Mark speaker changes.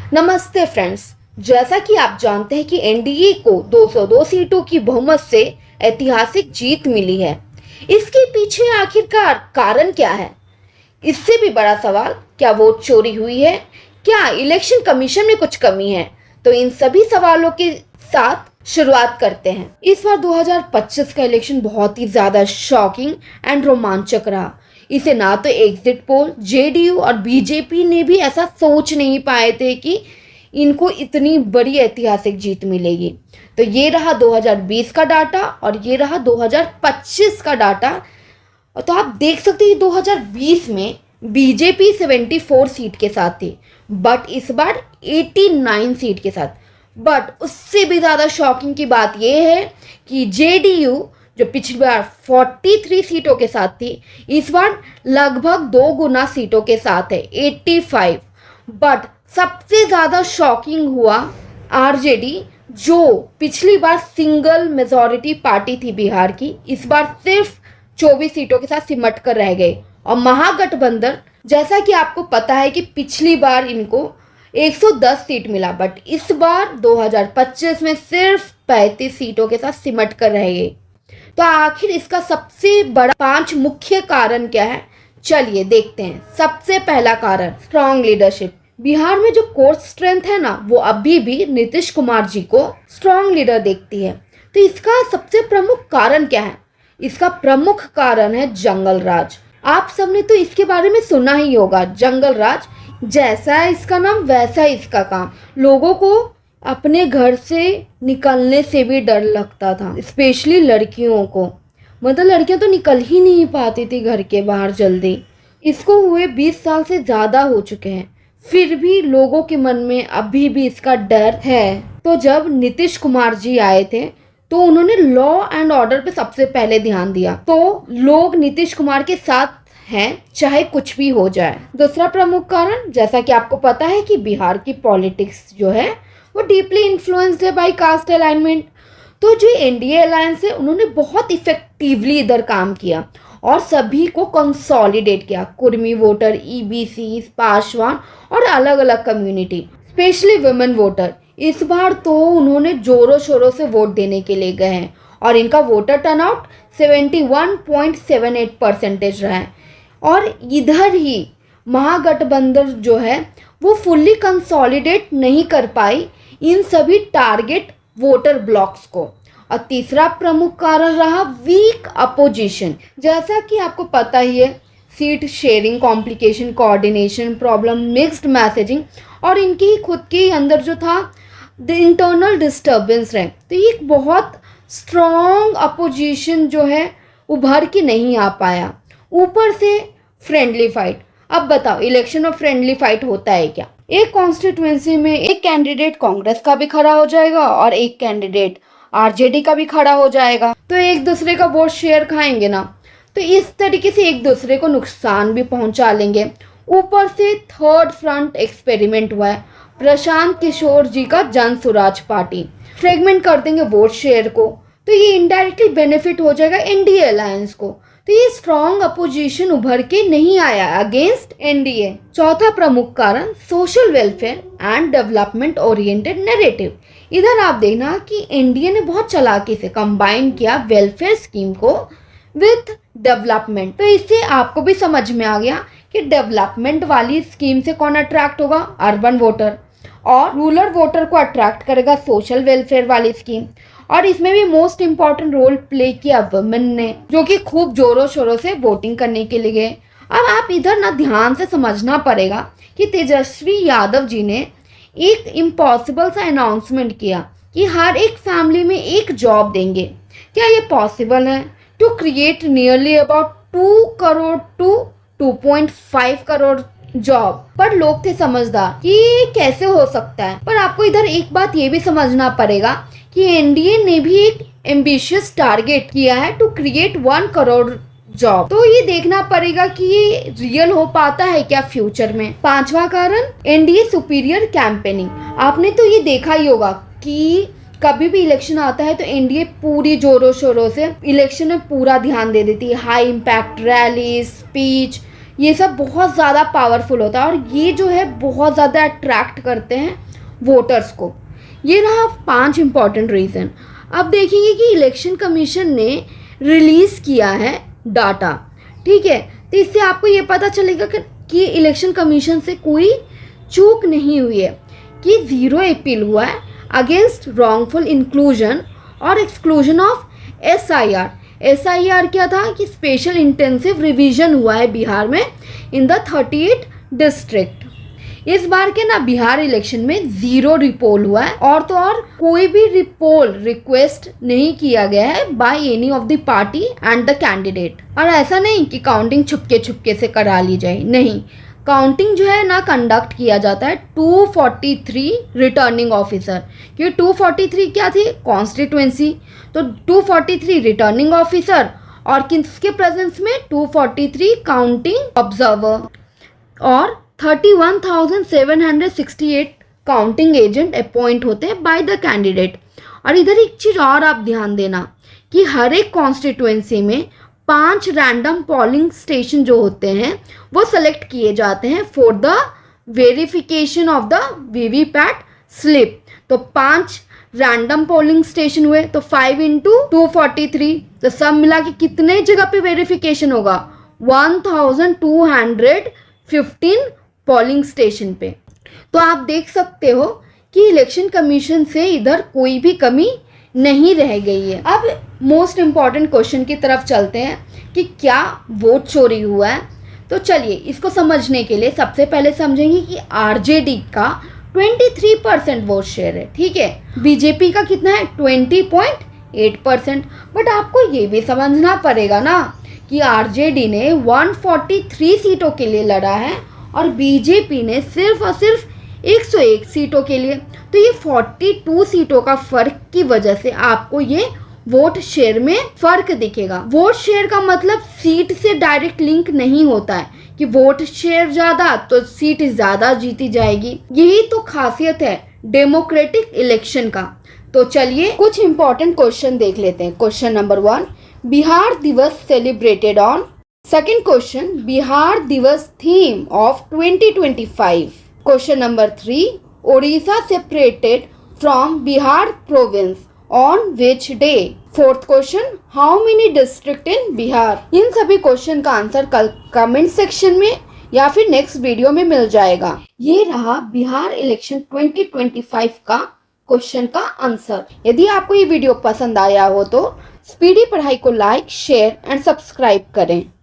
Speaker 1: नमस्ते फ्रेंड्स। जैसा कि आप जानते हैं कि एनडीए को 202 सीटों की बहुमत से ऐतिहासिक जीत मिली है। इसके पीछे आखिरकार कारण क्या है? इससे भी बड़ा सवाल, क्या वोट चोरी हुई है? क्या इलेक्शन कमीशन में कुछ कमी है? तो इन सभी सवालों के साथ शुरुआत करते हैं। इस बार 2025 का इलेक्शन बहुत ही ज्यादा शॉकिंग एंड रोमांचक रहा। इसे ना तो एग्जिट पोल, जेडीयू और बीजेपी ने भी ऐसा सोच नहीं पाए थे कि इनको इतनी बड़ी ऐतिहासिक जीत मिलेगी। तो ये रहा 2020 का डाटा और ये रहा 2025 का डाटा। तो आप देख सकते हैं 2020 में बीजेपी 74 सीट के साथ थी, बट इस बार 89 सीट के साथ। बट उससे भी ज़्यादा शॉकिंग की बात यह है कि जेडीयू जो पिछली बार 43 सीटों के साथ थी, इस बार लगभग 2 गुना सीटों के साथ है, 85। बट सबसे ज़्यादा शॉकिंग हुआ आरजेडी, जो पिछली बार सिंगल मेजॉरिटी पार्टी थी बिहार की, इस बार सिर्फ 24 सीटों के साथ सिमट कर रह गए। और महागठबंधन, जैसा कि आपको पता है कि पिछली बार इनको 110 सीट मिला, बट इस बार 2025 में सिर्फ 35 सीटों के साथ सिमट कर रह गए। तो आखिर इसका सबसे बड़ा 5 मुख्य कारण क्या है, चलिए देखते हैं। सबसे पहला कारण, स्ट्रॉन्ग लीडरशिप। बिहार में जो कोर स्ट्रेंथ है ना, वो अभी भी नीतीश कुमार जी को स्ट्रॉन्ग लीडर देखती है। तो इसका सबसे प्रमुख कारण क्या है? इसका प्रमुख कारण है जंगल राज। आप सबने तो इसके बारे में सुना ही होगा। जंगल राज, जैसा है इसका नाम वैसा इसका काम। लोगों को अपने घर से निकलने से भी डर लगता था, स्पेशली लड़कियों को। मतलब लड़कियां तो निकल ही नहीं पाती थी घर के बाहर जल्दी। इसको हुए 20 साल से ज़्यादा हो चुके हैं, फिर भी लोगों के मन में अभी भी इसका डर है। तो जब नीतीश कुमार जी आए थे तो उन्होंने लॉ एंड ऑर्डर पे सबसे पहले ध्यान दिया। तो लोग नीतीश कुमार के साथ हैं, चाहे कुछ भी हो जाए। दूसरा प्रमुख कारण, जैसा कि आपको पता है कि बिहार की पॉलिटिक्स जो है वो डीपली इन्फ्लुएंस्ड है बाय कास्ट अलाइनमेंट। तो जो एनडीए अलायंस है, उन्होंने बहुत इफेक्टिवली इधर काम किया और सभी को कंसोलिडेट किया। कुर्मी वोटर, ईबीसी, पासवान और अलग अलग कम्युनिटी, स्पेशली वुमेन वोटर, इस बार तो उन्होंने जोरों शोरों से वोट देने के लिए गए हैं और इनका वोटर टर्नआउट 71.78% रहा है। और इधर ही महागठबंधन जो है वो फुल्ली कंसोलिडेट नहीं कर पाई इन सभी टारगेट वोटर ब्लॉक्स को। और तीसरा प्रमुख कारण रहा वीक अपोजिशन। जैसा कि आपको पता ही है, seat sharing complication, coordination problem, mixed messaging और इनकी ही खुद के अंदर जो था द इंटरनल डिस्टर्बेंस रहे। तो ये एक बहुत स्ट्रॉन्ग अपोजिशन जो है उभर के नहीं आ पाया। ऊपर से फ्रेंडली फाइट। अब बताओ, इलेक्शन और फ्रेंडली फाइट होता है क्या? एक कॉन्स्टिट्यूएंसी में एक कैंडिडेट कांग्रेस का भी खड़ा हो जाएगा और एक कैंडिडेट आरजेडी का भी खड़ा हो जाएगा, तो एक दूसरे का वोट शेयर खाएंगे ना। तो इस तरीके से एक दूसरे को नुकसान भी पहुंचा लेंगे। ऊपर से थर्ड फ्रंट एक्सपेरिमेंट हुआ है, प्रशांत किशोर जी का जन स्वराज पार्टी। फ्रेगमेंट कर देंगे वोट शेयर को, तो ये इनडायरेक्टली बेनिफिट हो जाएगा एनडीए अलायंस को। तो ये स्ट्रॉन्ग अपोजिशन उभर के नहीं आया अगेंस्ट एनडीए। चौथा प्रमुख कारण, social welfare and development oriented narrative. इधर आप देखना कि एनडीए ने बहुत चालाकी से कंबाइन किया वेलफेयर स्कीम को विथ डेवलपमेंट। तो इससे आपको भी समझ में आ गया कि डेवलपमेंट वाली स्कीम से कौन अट्रैक्ट होगा? Urban voter. और रूरल वोटर को अट्रैक्ट करेगा सोशल वेलफेयर वाली स्कीम। और इसमें भी मोस्ट इम्पॉर्टेंट रोल प्ले किया वुमेन ने, जो कि खूब जोरों शोरों से वोटिंग करने के लिए गए। अब आप इधर ना ध्यान से समझना पड़ेगा कि तेजस्वी यादव जी ने एक इम्पॉसिबल सा अनाउंसमेंट किया कि हर एक फैमिली में एक जॉब देंगे। क्या ये पॉसिबल है? To create nearly about 2 crore to 2.5 crore job. पर लोग थे समझदार कि ये कैसे हो सकता है। पर आपको इधर एक बात ये भी समझना पड़ेगा कि एनडीए ने भी एक एम्बिशियस टारगेट किया है टू क्रिएट 1 करोड़ जॉब। तो ये देखना पड़ेगा कि ये रियल हो पाता है क्या फ्यूचर में। पांचवा कारण, एनडीए सुपीरियर कैंपेनिंग। आपने तो ये देखा ही होगा कि कभी भी इलेक्शन आता है तो एनडीए पूरी जोरों शोरों से इलेक्शन में पूरा ध्यान दे देती है। हाई इम्पैक्ट रैली, स्पीच, ये सब बहुत ज़्यादा पावरफुल होता है और ये जो है बहुत ज़्यादा अट्रैक्ट करते हैं वोटर्स को। ये रहा 5 इम्पॉर्टेंट रीज़न। अब देखेंगे कि इलेक्शन कमीशन ने रिलीज़ किया है डाटा, ठीक है। तो इससे आपको ये पता चलेगा कि इलेक्शन कमीशन से कोई चूक नहीं हुई है, कि 0 अपील हुआ है अगेंस्ट रॉन्गफुल इंक्लूजन और एक्सक्लूजन ऑफ SIR। SIR क्या था कि स्पेशल इंटेंसिव रिवीजन हुआ है बिहार में इन द 38 डिस्ट्रिक्ट। इस बार के ना बिहार इलेक्शन में 0 रिपोल हुआ है, और तो और कोई भी रिपोल रिक्वेस्ट नहीं किया गया है by any of the party and the candidate. और ऐसा नहीं कि काउंटिंग छुपके से करा ली जाए, नहीं, काउंटिंग जो है ना कंडक्ट किया जाता है 243 रिटर्निंग ऑफिसर, क्योंकि 243 क्या थी, कॉन्स्टिट्यूएंसी, तो 243 रिटर्निंग ऑफिसर और किसके प्रेजेंस में 243 काउंटिंग ऑब्जर्वर और 31,768 काउंटिंग एजेंट अपॉइंट होते हैं बाय द कैंडिडेट। और इधर एक चीज़ और आप ध्यान देना कि हर एक कॉन्स्टिट्यूएंसी में 5 रैंडम पोलिंग स्टेशन जो होते हैं वो सेलेक्ट किए जाते हैं for the verification of the VVPAT slip. तो 5 रैंडम पोलिंग स्टेशन हुए, तो 5 into 243, तो सब मिला के कितने जगह पे वेरिफिकेशन होगा, 1215 पोलिंग स्टेशन पे। तो आप देख सकते हो कि इलेक्शन कमीशन से इधर कोई भी कमी नहीं रह गई है। अब मोस्ट इम्पॉर्टेंट क्वेश्चन की तरफ चलते हैं कि क्या वोट चोरी हुआ है। तो चलिए इसको समझने के लिए सबसे पहले समझेंगे कि RJD का 23% वोट शेयर है, ठीक है। बीजेपी का कितना है, 20.8%। बट आपको ये भी समझना पड़ेगा ना कि RJD ने 143 सीटों के लिए लड़ा है और बीजेपी ने सिर्फ और सिर्फ 101 सीटों के लिए। तो ये 42 सीटों का फर्क की वजह से आपको ये वोट शेयर में फर्क दिखेगा। वोट शेयर का मतलब सीट से डायरेक्ट लिंक नहीं होता है कि वोट शेयर ज्यादा तो सीट ज्यादा जीती जाएगी। यही तो खासियत है डेमोक्रेटिक इलेक्शन का। तो चलिए कुछ इंपॉर्टेंट क्वेश्चन देख लेते हैं। Question number 1, Bihar Diwas celebrated on. Second question, Bihar Diwas theme of 2025। Question number 3, Odisha separated from Bihar province on which day. Fourth question, how many district in Bihar. इन सभी क्वेश्चन का आंसर कल कमेंट सेक्शन में या फिर नेक्स्ट वीडियो में मिल जाएगा। ये रहा बिहार इलेक्शन 2025 का क्वेश्चन का आंसर। यदि आपको ये वीडियो पसंद आया हो तो स्पीडी पढ़ाई को लाइक, शेयर एंड सब्सक्राइब करें।